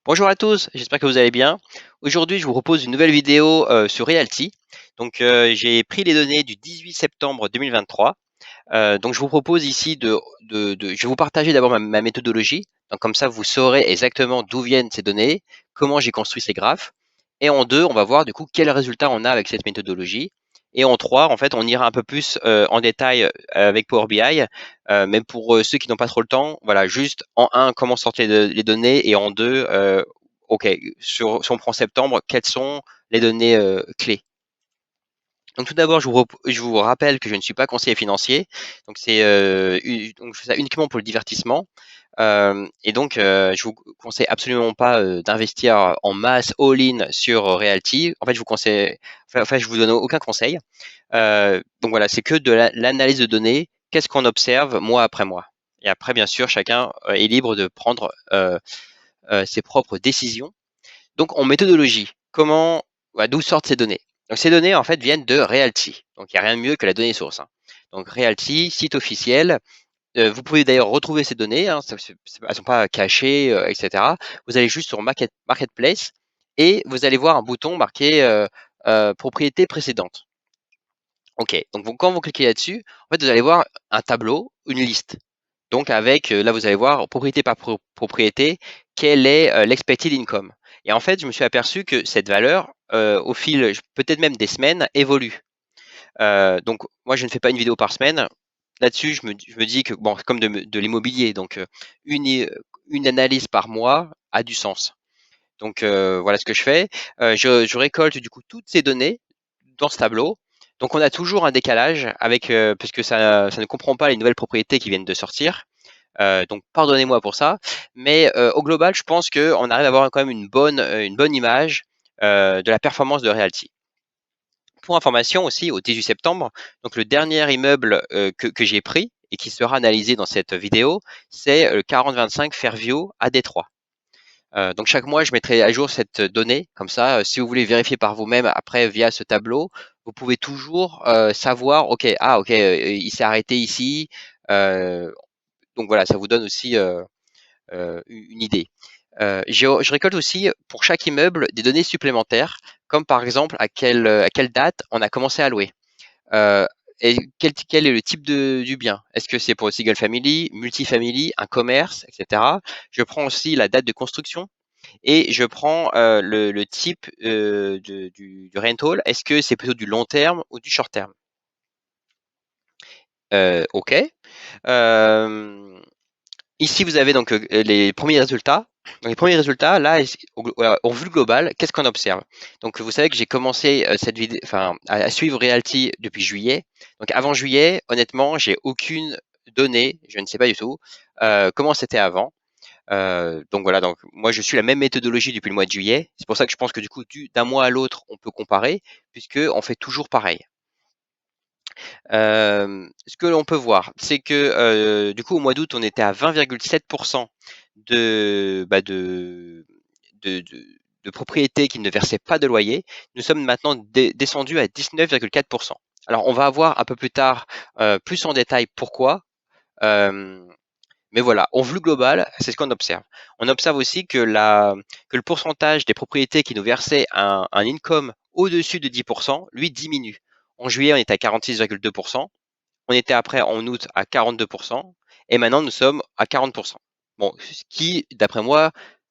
Bonjour à tous, j'espère que vous allez bien. Aujourd'hui, je vous propose une nouvelle vidéo sur Realty. Donc, j'ai pris les données du 18 septembre 2023. Donc, je vous propose ici je vais vous partager d'abord ma méthodologie. Donc, comme ça, vous saurez exactement d'où viennent ces données, comment j'ai construit ces graphes. Et en deux, on va voir du coup quels résultats on a avec cette méthodologie. Et en trois, en fait, on ira un peu plus en détail avec Power BI. Mais pour ceux qui n'ont pas trop le temps, voilà, juste en un, comment sortir les données, et en deux, ok, si on prend septembre, quelles sont les données clés. Donc tout d'abord, je vous rappelle que je ne suis pas conseiller financier, donc donc je fais ça uniquement pour le divertissement. Et donc, je vous conseille absolument pas d'investir en masse all-in sur Realty. En fait, je vous donne aucun conseil. Donc voilà, c'est que de l'analyse de données. Qu'est-ce qu'on observe mois après mois? Et après, bien sûr, chacun est libre de prendre ses propres décisions. Donc, en méthodologie, d'où sortent ces données? Donc, ces données, en fait, viennent de Realty. Donc, il n'y a rien de mieux que la donnée source, hein. Donc, Realty, site officiel. Vous pouvez d'ailleurs retrouver ces données, hein, elles ne sont pas cachées, etc. Vous allez juste sur Marketplace et vous allez voir un bouton marqué propriété précédente. Ok, donc quand vous cliquez là-dessus, en fait, vous allez voir un tableau, une liste. Donc avec, là vous allez voir propriété par propriété, quel est l'expected income. Et en fait, je me suis aperçu que cette valeur, au fil peut-être même des semaines, évolue. Donc moi je ne fais pas une vidéo par semaine. Là-dessus, je me dis que bon, c'est comme de l'immobilier, donc une analyse par mois a du sens. Donc voilà ce que je fais. Je récolte du coup toutes ces données dans ce tableau. Donc on a toujours un décalage avec puisque ça ne comprend pas les nouvelles propriétés qui viennent de sortir. Donc pardonnez-moi pour ça, mais au global, je pense qu'on arrive à avoir quand même une bonne image de la performance de Realty. Pour information aussi, au 18 septembre, donc le dernier immeuble que j'ai pris et qui sera analysé dans cette vidéo, c'est le 4025 Fairview à Détroit. Donc chaque mois, je mettrai à jour cette donnée. Comme ça, si vous voulez vérifier par vous-même après via ce tableau, vous pouvez toujours savoir, ok, il s'est arrêté ici. Euh, donc voilà, ça vous donne aussi une idée. Je récolte aussi pour chaque immeuble des données supplémentaires, comme par exemple à quelle date on a commencé à louer. Euh, et quel est le type du bien? Est-ce que c'est pour le single family, multifamily, un commerce, etc. Je prends aussi la date de construction et je prends le type du rental. Est-ce que c'est plutôt du long terme ou du short terme? Ok. Euh, Ici, vous avez donc les premiers résultats. Donc, les premiers résultats, là, voilà, en vue globale, qu'est-ce qu'on observe? Donc, vous savez que j'ai commencé cette vidéo, enfin, à suivre Realty depuis juillet. Donc, avant juillet, honnêtement, j'ai aucune donnée, je ne sais pas du tout comment c'était avant. Donc voilà, donc moi je suis la même méthodologie depuis le mois de juillet. C'est pour ça que je pense que du coup, d'un mois à l'autre, on peut comparer, puisque on fait toujours pareil. Ce que l'on peut voir, c'est que du coup au mois d'août, on était à 20,7% de, bah, de, de, de propriétés qui ne versaient pas de loyer. Nous sommes maintenant descendus à 19,4%. Alors on va voir un peu plus tard plus en détail pourquoi. Euh, mais voilà, en vue globale, c'est ce qu'on observe. On observe aussi que le pourcentage des propriétés qui nous versaient un income au-dessus de 10%, lui, diminue. En juillet, on était à 46,2%. On était après en août à 42%. Et maintenant, nous sommes à 40%. Bon, ce qui, d'après moi,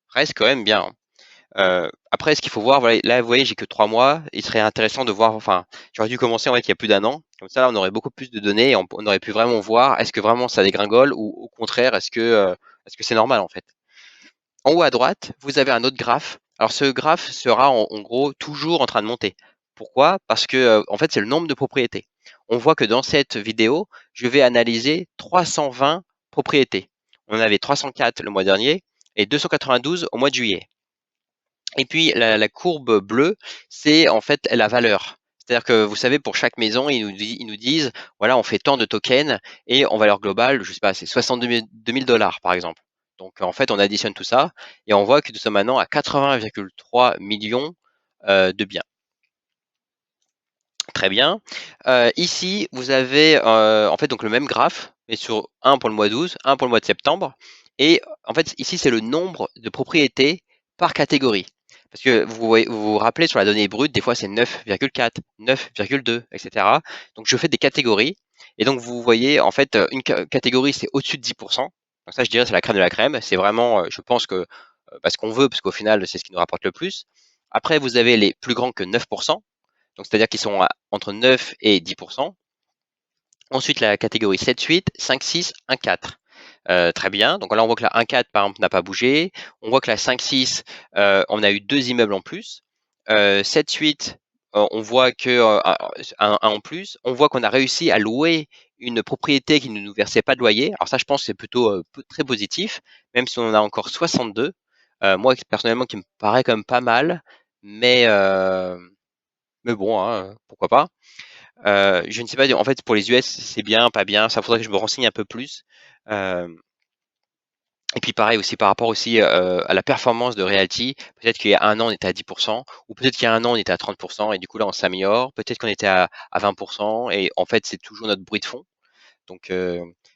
reste quand même bien, hein. Après, ce qu'il faut voir, voilà, là, vous voyez, j'ai que 3 mois. Il serait intéressant de voir, enfin, j'aurais dû commencer en fait il y a plus d'un an. Comme ça, là, on aurait beaucoup plus de données et on aurait pu vraiment voir est-ce que vraiment ça dégringole ou au contraire, est-ce que c'est normal en fait. En haut à droite, vous avez un autre graphe. Alors, ce graphe sera en gros toujours en train de monter. Pourquoi? Parce que en fait, c'est le nombre de propriétés. On voit que dans cette vidéo, je vais analyser 320 propriétés. On en avait 304 le mois dernier et 292 au mois de juillet. Et puis la courbe bleue, c'est en fait la valeur. C'est-à-dire que vous savez, pour chaque maison, ils nous disent, voilà, on fait tant de tokens et en valeur globale, je sais pas, c'est 62 000 dollars par exemple. Donc en fait, on additionne tout ça et on voit que nous sommes maintenant à 80,3 millions de biens. Très bien. Ici, vous avez en fait donc le même graphe, mais sur un pour le mois 12, un pour le mois de septembre. Et en fait, ici, c'est le nombre de propriétés par catégorie. Parce que vous rappelez sur la donnée brute, des fois c'est 9,4, 9,2, etc. Donc je fais des catégories. Et donc vous voyez, en fait, une catégorie c'est au-dessus de 10%. Donc ça, je dirais, c'est la crème de la crème. C'est vraiment, je pense que parce qu'on veut, parce qu'au final, c'est ce qui nous rapporte le plus. Après, vous avez les plus grands que 9%. Donc c'est-à-dire qu'ils sont entre 9 et 10%. Ensuite, la catégorie 7-8, 5-6, 1-4. Très bien. Donc là, on voit que la 1-4, par exemple, n'a pas bougé. On voit que la 5-6, on a eu 2 immeubles en plus. 7-8, on voit que un en plus. On voit qu'on a réussi à louer une propriété qui ne nous versait pas de loyer. Alors ça, je pense que c'est plutôt très positif, même si on en a encore 62. Moi, personnellement, qui me paraît quand même pas mal. Mais bon, hein, pourquoi pas. Je ne sais pas, en fait, pour les US, c'est bien, pas bien. Ça faudrait que je me renseigne un peu plus. Euh, et puis pareil aussi par rapport aussi à la performance de Realty. Peut-être qu'il y a un an, on était à 10%, ou peut-être qu'il y a un an, on était à 30%, et du coup là, on s'améliore. Peut-être qu'on était à 20%, et en fait, c'est toujours notre bruit de fond. Donc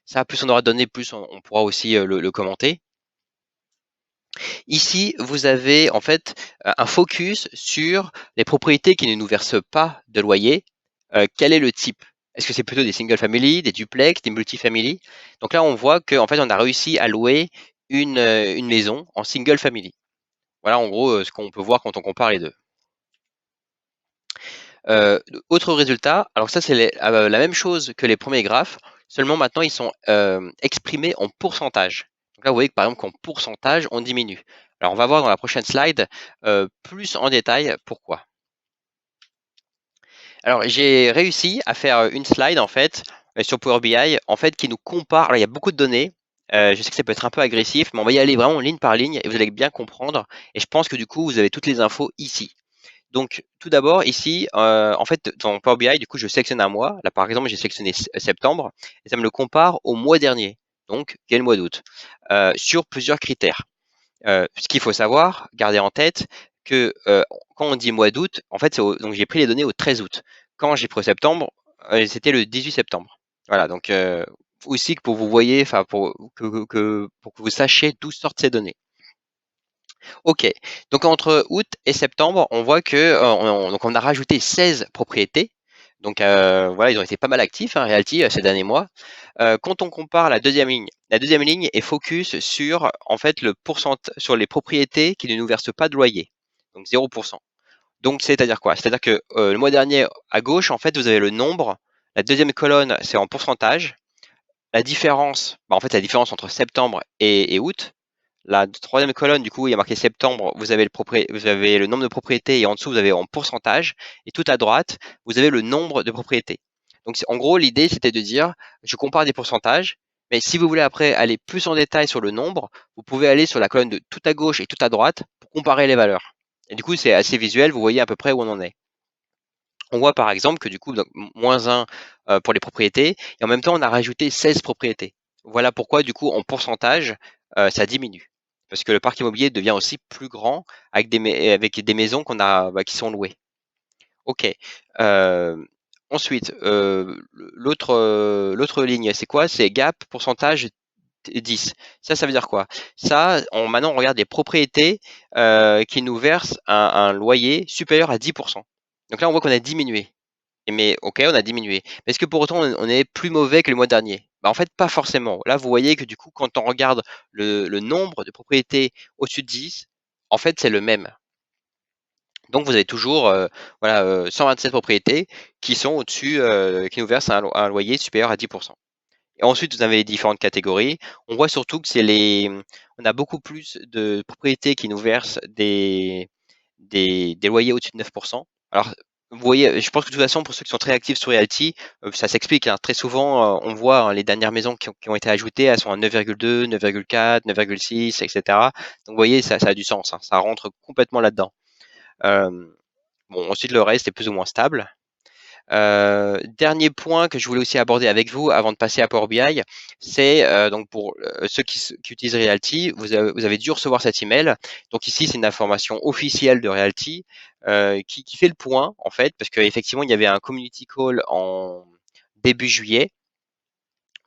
ça, plus on aura donné, plus on pourra aussi le commenter. Ici, vous avez en fait un focus sur les propriétés qui ne nous versent pas de loyer. Quel est le type? Est-ce que c'est plutôt des single family, des duplex, des multifamily? Donc là, on voit qu'en fait, on a réussi à louer une maison en single family. Voilà en gros ce qu'on peut voir quand on compare les deux. Autre résultat, alors ça c'est la même chose que les premiers graphes, seulement maintenant ils sont exprimés en pourcentage. Donc là vous voyez que par exemple qu'en pourcentage on diminue. Alors on va voir dans la prochaine slide plus en détail pourquoi. Alors j'ai réussi à faire une slide en fait sur Power BI en fait qui nous compare. Alors il y a beaucoup de données. Je sais que ça peut être un peu agressif, mais on va y aller vraiment ligne par ligne et vous allez bien comprendre. Et je pense que du coup vous avez toutes les infos ici. Donc, tout d'abord, ici, en fait, dans Power BI, du coup, je sélectionne un mois. Là, par exemple, j'ai sélectionné septembre et ça me le compare au mois dernier, donc quel mois d'août, sur plusieurs critères. Ce qu'il faut savoir, garder en tête que quand on dit mois d'août, en fait, donc j'ai pris les données au 13 août. Quand j'ai pris septembre, c'était le 18 septembre. Voilà, donc aussi que pour vous voyez, enfin pour que vous sachiez d'où sortent ces données. Ok, donc entre août et septembre, on voit que donc on a rajouté 16 propriétés. Donc voilà, ils ont été pas mal actifs, hein, Realty, ces derniers mois. Quand on compare la deuxième ligne est focus sur en fait le pourcentage sur les propriétés qui ne nous versent pas de loyer, donc 0%. Donc c'est-à-dire quoi? C'est-à-dire que le mois dernier, à gauche, en fait, vous avez le nombre. La deuxième colonne, c'est en pourcentage. La différence, bah, en fait, la différence entre septembre et août. La troisième colonne, du coup, il y a marqué septembre, vous avez le nombre de propriétés et en dessous, vous avez en pourcentage. Et tout à droite, vous avez le nombre de propriétés. Donc, en gros, l'idée, c'était de dire, je compare des pourcentages, mais si vous voulez après aller plus en détail sur le nombre, vous pouvez aller sur la colonne de tout à gauche et tout à droite pour comparer les valeurs. Et du coup, c'est assez visuel, vous voyez à peu près où on en est. On voit par exemple que du coup, donc, moins 1 pour les propriétés, et en même temps, on a rajouté 16 propriétés. Voilà pourquoi, du coup, en pourcentage, ça diminue. Parce que le parc immobilier devient aussi plus grand avec des maisons qui sont louées. Ok. Ensuite, l'autre ligne, c'est quoi? C'est gap, pourcentage 10. Ça veut dire quoi? Ça, maintenant, on regarde les propriétés qui nous versent un loyer supérieur à 10%. Donc là, on voit qu'on a diminué. Mais ok, on a diminué. Mais est-ce que pour autant on est plus mauvais que le mois dernier? Bah, en fait, pas forcément. Là, vous voyez que du coup, quand on regarde le nombre de propriétés au-dessus de 10, en fait, c'est le même. Donc, vous avez toujours voilà, 127 propriétés qui sont au-dessus, qui nous versent un loyer supérieur à 10%. Et ensuite, vous avez les différentes catégories. On voit surtout que on a beaucoup plus de propriétés qui nous versent des loyers au-dessus de 9%. Alors, vous voyez, je pense que de toute façon, pour ceux qui sont très actifs sur Realty, ça s'explique, hein. Très souvent, on voit hein, les dernières maisons qui ont été ajoutées, elles sont à 9,2, 9,4, 9,6, etc. Donc, vous voyez, ça a du sens, hein. Ça rentre complètement là-dedans. Bon, ensuite, le reste est plus ou moins stable. Dernier point que je voulais aussi aborder avec vous avant de passer à Power BI, c'est donc pour ceux qui utilisent Realty, vous avez dû recevoir cet email. Donc ici, c'est une information officielle de Realty qui fait le point en fait, parce qu'effectivement, il y avait un community call en début juillet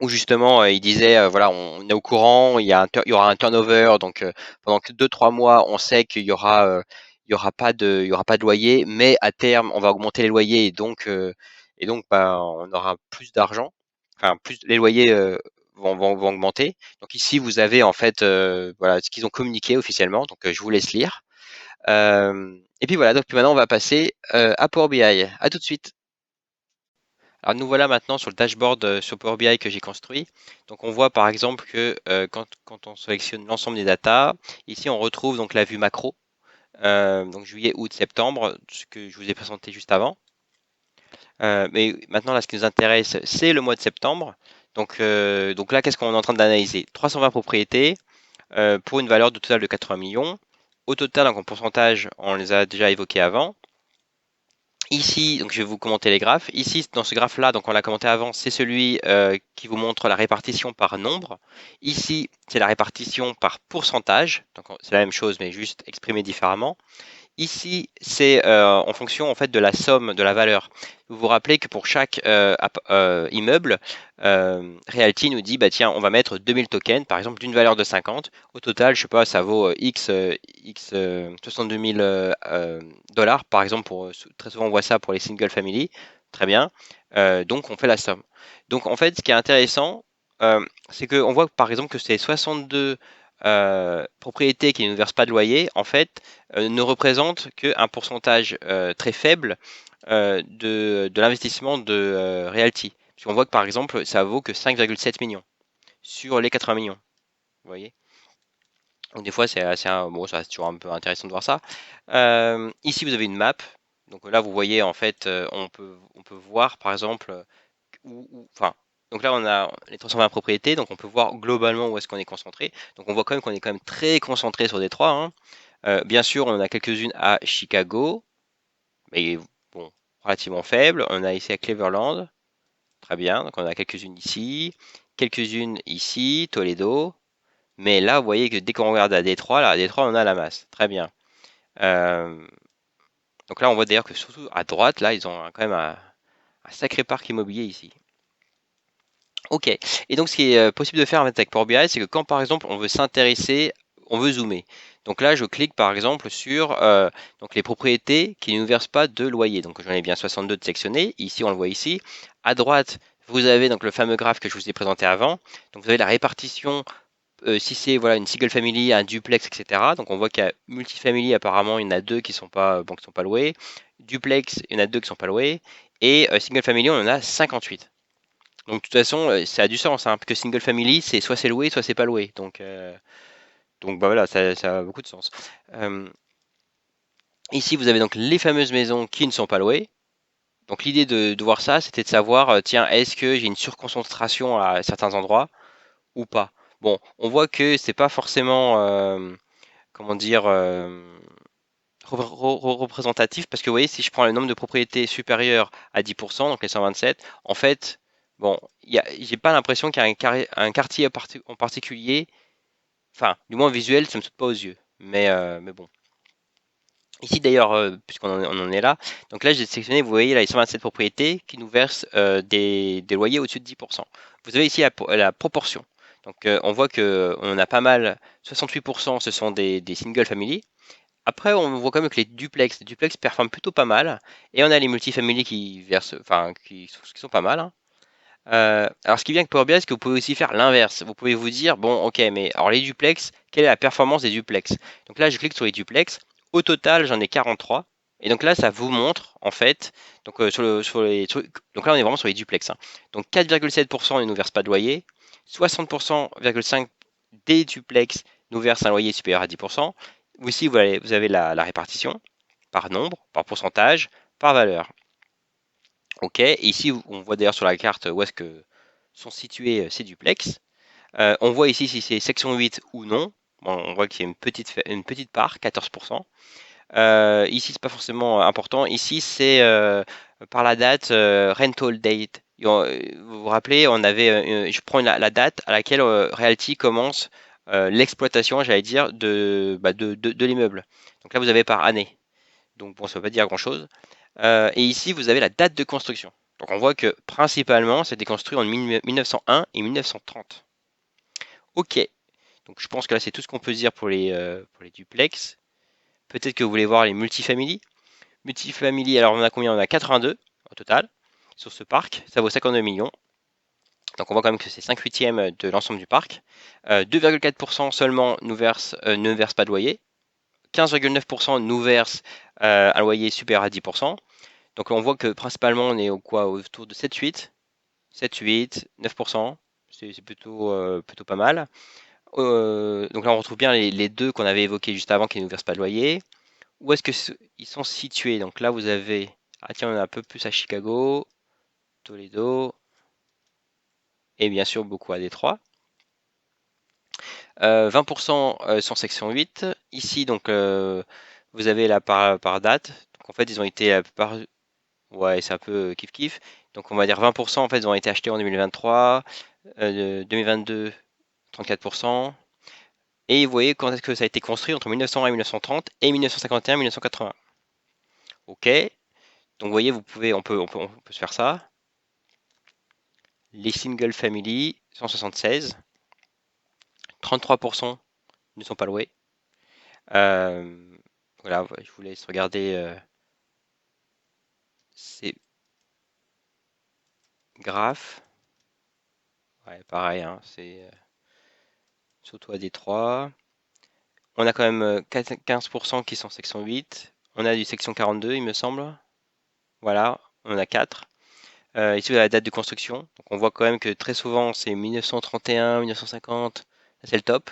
où justement il disait voilà, on est au courant, il y aura un turnover, donc pendant que 2-3 mois, on sait il y aura pas de loyer, mais à terme, on va augmenter les loyers et donc bah, on aura plus d'argent. Enfin, plus les loyers vont augmenter. Donc ici, vous avez en fait voilà ce qu'ils ont communiqué officiellement. Donc je vous laisse lire. Et puis voilà. Donc puis maintenant, on va passer à Power BI. À tout de suite. Alors nous voilà maintenant sur le dashboard sur Power BI que j'ai construit. Donc on voit par exemple que quand on sélectionne l'ensemble des datas, ici on retrouve donc la vue macro, donc juillet, août, septembre, ce que je vous ai présenté juste avant. Mais maintenant là ce qui nous intéresse c'est le mois de septembre. Donc là qu'est-ce qu'on est en train d'analyser? 320 propriétés pour une valeur de total de 80 millions. Au total, donc en pourcentage, on les a déjà évoqués avant. Ici, donc je vais vous commenter les graphes. Ici, dans ce graphe-là, donc on l'a commenté avant, c'est celui qui vous montre la répartition par nombre. Ici, c'est la répartition par pourcentage. Donc c'est la même chose, mais juste exprimé différemment. Ici, c'est en fonction en fait de la somme de la valeur. Vous vous rappelez que pour chaque immeuble, Realty nous dit bah tiens, on va mettre 2000 tokens, par exemple d'une valeur de 50. Au total, je sais pas, ça vaut x 62 000 dollars, par exemple. Très souvent, on voit ça pour les single family. Très bien. Donc, on fait la somme. Donc, en fait, ce qui est intéressant, c'est qu'on voit par exemple que c'est 62 propriétés qui ne versent pas de loyer, en fait, ne représente qu'un pourcentage très faible de l'investissement de Realty. Puisqu'on voit que par exemple, ça vaut que 5,7 millions sur les 80 millions. Vous voyez? Donc des fois, c'est assez, bon, ça c'est toujours un peu intéressant de voir ça. Ici, vous avez une map. Donc là, vous voyez, en fait, on peut voir, par exemple, enfin, donc là, on a les 320 propriétés, donc on peut voir globalement où est-ce qu'on est concentré. Donc on voit quand même qu'on est quand même très concentré sur Détroit, hein. Bien sûr, on en a quelques-unes à Chicago, mais bon, relativement faibles. On a ici à Cleveland, très bien. Donc on a quelques-unes ici, Toledo. Mais là, vous voyez que dès qu'on regarde à Détroit, là, à Détroit, on a la masse. Très bien. Euh, donc là, on voit d'ailleurs que surtout à droite, là, ils ont quand même un sacré parc immobilier ici. Ok. Et donc, ce qui est possible de faire avec Power BI, c'est que quand, par exemple, on veut s'intéresser, on veut zoomer. Donc là, je clique, par exemple, sur donc les propriétés qui ne nous versent pas de loyer. Donc, j'en ai bien 62 de sélectionnés. Ici, on le voit ici. À droite, vous avez donc le fameux graphe que je vous ai présenté avant. Donc, vous avez la répartition, si c'est voilà, une single family, un duplex, etc. Donc, on voit qu'il y a multifamily, apparemment, il y en a deux qui sont pas, bon, qui sont pas loués. Duplex, il y en a deux qui sont pas loués. Et single family, on en a 58. Donc de toute façon, ça a du sens, hein, parce que single family, c'est soit c'est loué, soit c'est pas loué. Donc bah voilà, ça a beaucoup de sens. Euh, Ici, vous avez donc les fameuses maisons qui ne sont pas louées. Donc l'idée de voir ça, c'était de savoir, tiens, est-ce que j'ai une surconcentration à certains endroits ou pas? Bon, on voit que c'est pas forcément, comment dire, représentatif, parce que vous voyez, si je prends le nombre de propriétés supérieur à 10%, donc les 127, en fait, bon, j'ai pas l'impression qu'il y a un quartier en particulier, enfin, du moins visuel, ça me saute pas aux yeux. Mais bon. Ici d'ailleurs, puisqu'on on en est là, donc là j'ai sélectionné, vous voyez là les 127 propriétés qui nous versent des loyers au-dessus de 10%. Vous avez ici la proportion. Donc on voit que on a pas mal, 68% ce sont des single family. Après, on voit quand même que les duplex performent plutôt pas mal. Et on a les multifamily qui versent, enfin, qui sont pas mal, hein. Alors, ce qui vient avec Power BI, c'est que vous pouvez aussi faire l'inverse. Vous pouvez vous dire, bon, ok, mais alors les duplex, quelle est la performance des duplex? Donc là, je clique sur les duplex. Au total, j'en ai 43. Et donc là, ça vous montre, en fait, donc, donc là, on est vraiment sur les duplex, hein. Donc 4,7% ne nous versent pas de loyer. 60,5% des duplex nous versent un loyer supérieur à 10%. Ici, vous avez la répartition par nombre, par pourcentage, par valeur. Ok, et ici, on voit d'ailleurs sur la carte où est-ce que sont situés ces duplex. On voit ici si c'est section 8 ou non. Bon, on voit qu'il y a une petite part, 14%. Ici, c'est pas forcément important. Ici, c'est par la date rental date. Vous vous rappelez, je prends la date à laquelle Realty commence l'exploitation, j'allais dire, de l'immeuble. Donc là, vous avez par année. Donc bon, ça ne veut pas dire grand-chose. Et ici, vous avez la date de construction. Donc on voit que principalement, c'était construit en 1901 et 1930. Ok, donc je pense que là c'est tout ce qu'on peut dire pour les duplex. Peut-être que vous voulez voir les multifamily. Multifamily, alors on a combien? On a 82 au total sur ce parc. Ça vaut 52 millions. Donc on voit quand même que c'est 5/8 de l'ensemble du parc. 2,4% seulement ne verse pas de loyer. 15,9% nous verse un loyer supérieur à 10%. Donc on voit que principalement on est autour de 7-8, 7-8, 9%. C'est plutôt pas mal. Donc là on retrouve bien les deux qu'on avait évoqués juste avant qui ne nous versent pas de loyer. Où est-ce qu'ils sont situés? Donc là vous avez, ah tiens, on est un peu plus à Chicago, Toledo, et bien sûr beaucoup à Détroit. 20% sont section 8. Ici, donc, vous avez la par date. Donc, en fait, ils ont été la plupart. Ouais, c'est un peu kiff-kiff. Donc, on va dire 20%, en fait, ils ont été achetés en 2023. 2022, 34%. Et vous voyez quand est-ce que ça a été construit entre 1901 et 1930 et 1951 et 1980. Ok. Donc, vous voyez, on peut se faire ça. Les single family, 176. 33% ne sont pas loués. Voilà, je vous laisse regarder ces graphes. Ouais, pareil, hein, c'est surtout à Détroit. On a quand même 15% qui sont section 8. On a du section 42, il me semble. Voilà, on en a 4. Ici, vous avez la date de construction. Donc, on voit quand même que très souvent, c'est 1931, 1950. C'est le top.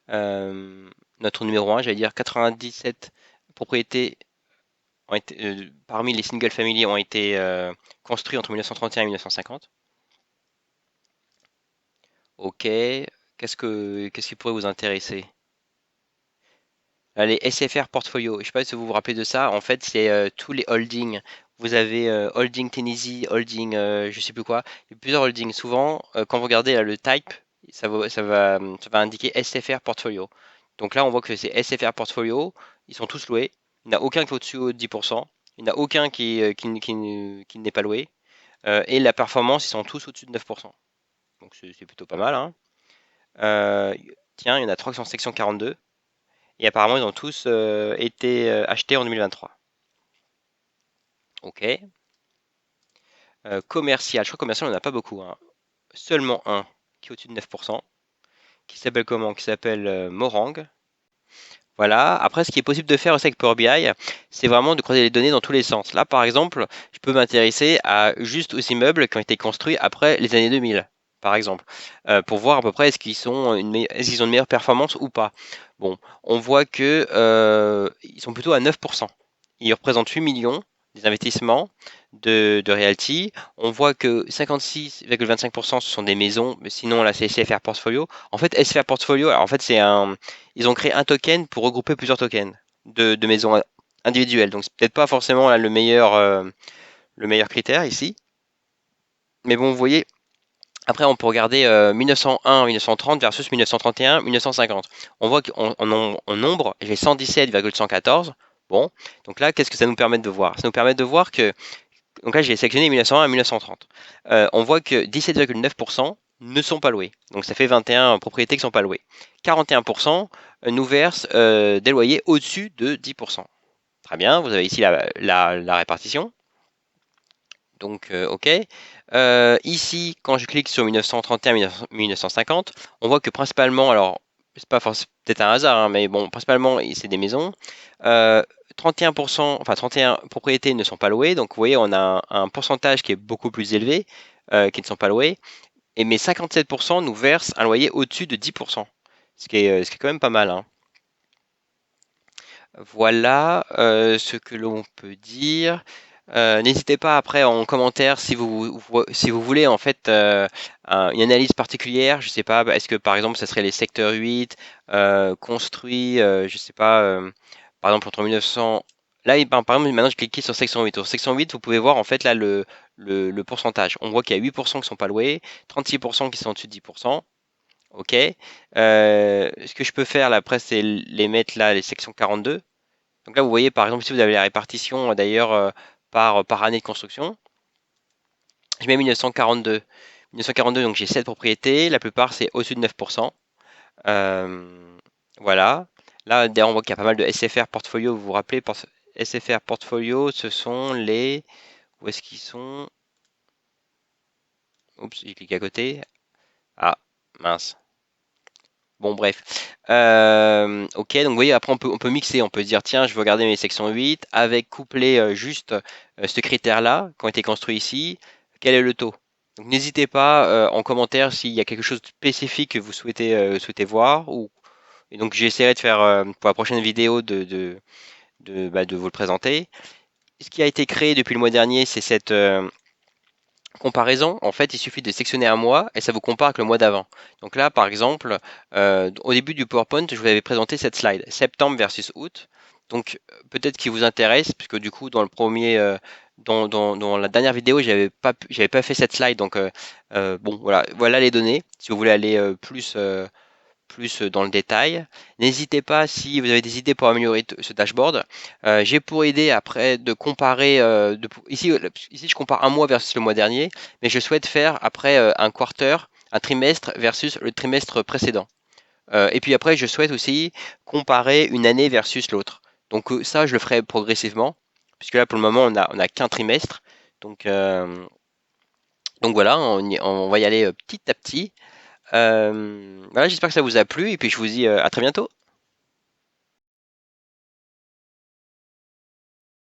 Notre numéro 1, j'allais dire 97 propriétés parmi les single family ont été construits entre 1931 et 1950. Ok, qu'est-ce qui pourrait vous intéresser? Les SFR Portfolio, je ne sais pas si vous vous rappelez de ça. En fait, c'est tous les holdings. Vous avez Holding Tennessee, Holding je sais plus quoi. Il y a plusieurs holdings. Souvent, quand vous regardez là, le type, ça va indiquer SFR Portfolio. Donc là, on voit que c'est SFR Portfolio. Ils sont tous loués. Il n'y en a aucun qui est au-dessus de 10%. Il n'y en a aucun qui n'est pas loué. Et la performance, ils sont tous au-dessus de 9%. Donc c'est plutôt pas mal, hein. Euh, Tiens, il y en a 3 qui sont en section 42. Et apparemment, ils ont tous été achetés en 2023. Ok. Commercial, je crois que commercial, on n'en a pas beaucoup, hein. Seulement un qui est au-dessus de 9%. Qui s'appelle comment? Qui s'appelle Morang. Voilà. Après, ce qui est possible de faire aussi avec Power BI, c'est vraiment de croiser les données dans tous les sens. Là, par exemple, je peux m'intéresser à juste aux immeubles qui ont été construits après les années 2000, par exemple, pour voir à peu près est-ce qu'ils ont une meilleure performance ou pas. Bon, on voit que ils sont plutôt à 9%. Ils représentent 8 millions des investissements de Realty. On voit que 56,25% ce sont des maisons, mais sinon là c'est SFR Portfolio. En fait, SFR Portfolio, alors, en fait ils ont créé un token pour regrouper plusieurs tokens de maisons individuelles. Donc c'est peut-être pas forcément là, le meilleur critère ici. Mais bon, vous voyez, après on peut regarder 1901-1930 versus 1931-1950. On voit qu'en nombre, j'ai 117,114. Bon, donc là, qu'est-ce que ça nous permet de voir? Ça nous permet de voir que, donc là j'ai sélectionné 1901 à 1930. On voit que 17,9% ne sont pas loués. Donc ça fait 21 propriétés qui ne sont pas louées. 41% nous versent des loyers au-dessus de 10%. Très bien, vous avez ici la répartition. Donc, ok. Ici, quand je clique sur 1931-1950, on voit que principalement, alors, c'est pas forcément peut-être un hasard, hein, mais bon, principalement, c'est des maisons. 31%, enfin 31 propriétés ne sont pas louées, donc vous voyez, on a un pourcentage qui est beaucoup plus élevé, qui ne sont pas louées, mais 57% nous versent un loyer au-dessus de 10%, ce qui est quand même pas mal, hein. Voilà ce que l'on peut dire. N'hésitez pas après en commentaire si vous voulez en fait une analyse particulière. Je sais pas, est-ce que par exemple ça serait les secteurs 8 construits, je sais pas, par exemple entre 1900. Là, par exemple, maintenant je clique sur section 8. Sur section 8, vous pouvez voir en fait là le pourcentage. On voit qu'il y a 8% qui sont pas loués, 36% qui sont au-dessus de 10%. Ok. Ce que je peux faire là après, c'est les mettre là, les sections 42. Donc là, vous voyez par exemple ici, vous avez la répartition d'ailleurs par année de construction. Je mets 1942. 1942, donc j'ai 7 propriétés. La plupart, c'est au-dessus de 9%. Voilà. Là, d'ailleurs, on voit qu'il y a pas mal de SFR portfolio. Vous vous rappelez, SFR portfolio, ce sont les... Où est-ce qu'ils sont? Oups, j'ai cliqué à côté. Ah, mince. Bon, bref. Ok, donc vous voyez, après, on peut mixer. On peut se dire, tiens, je veux regarder mes sections 8 avec couplé juste ce critère-là, qui ont été construits ici. Quel est le taux? Donc, n'hésitez pas en commentaire s'il y a quelque chose de spécifique que vous souhaitez voir. Et donc, j'essaierai de faire pour la prochaine vidéo de vous le présenter. Ce qui a été créé depuis le mois dernier, c'est cette comparaison. En fait, il suffit de sectionner un mois et ça vous compare avec le mois d'avant. Donc là, par exemple, au début du PowerPoint, je vous avais présenté cette slide, septembre versus août. Donc peut-être qu'il vous intéresse, puisque du coup, dans le premier, dans la dernière vidéo, j'avais pas fait cette slide. Donc bon, voilà les données. Si vous voulez aller plus dans le détail. N'hésitez pas si vous avez des idées pour améliorer ce dashboard. J'ai pour idée après de comparer, ici je compare un mois versus le mois dernier, mais je souhaite faire après un quarter, un trimestre versus le trimestre précédent. Et puis après, je souhaite aussi comparer une année versus l'autre. Donc ça, je le ferai progressivement, puisque là pour le moment on a qu'un trimestre. Donc, donc voilà, on va y aller petit à petit. Voilà, j'espère que ça vous a plu et puis je vous dis à très bientôt.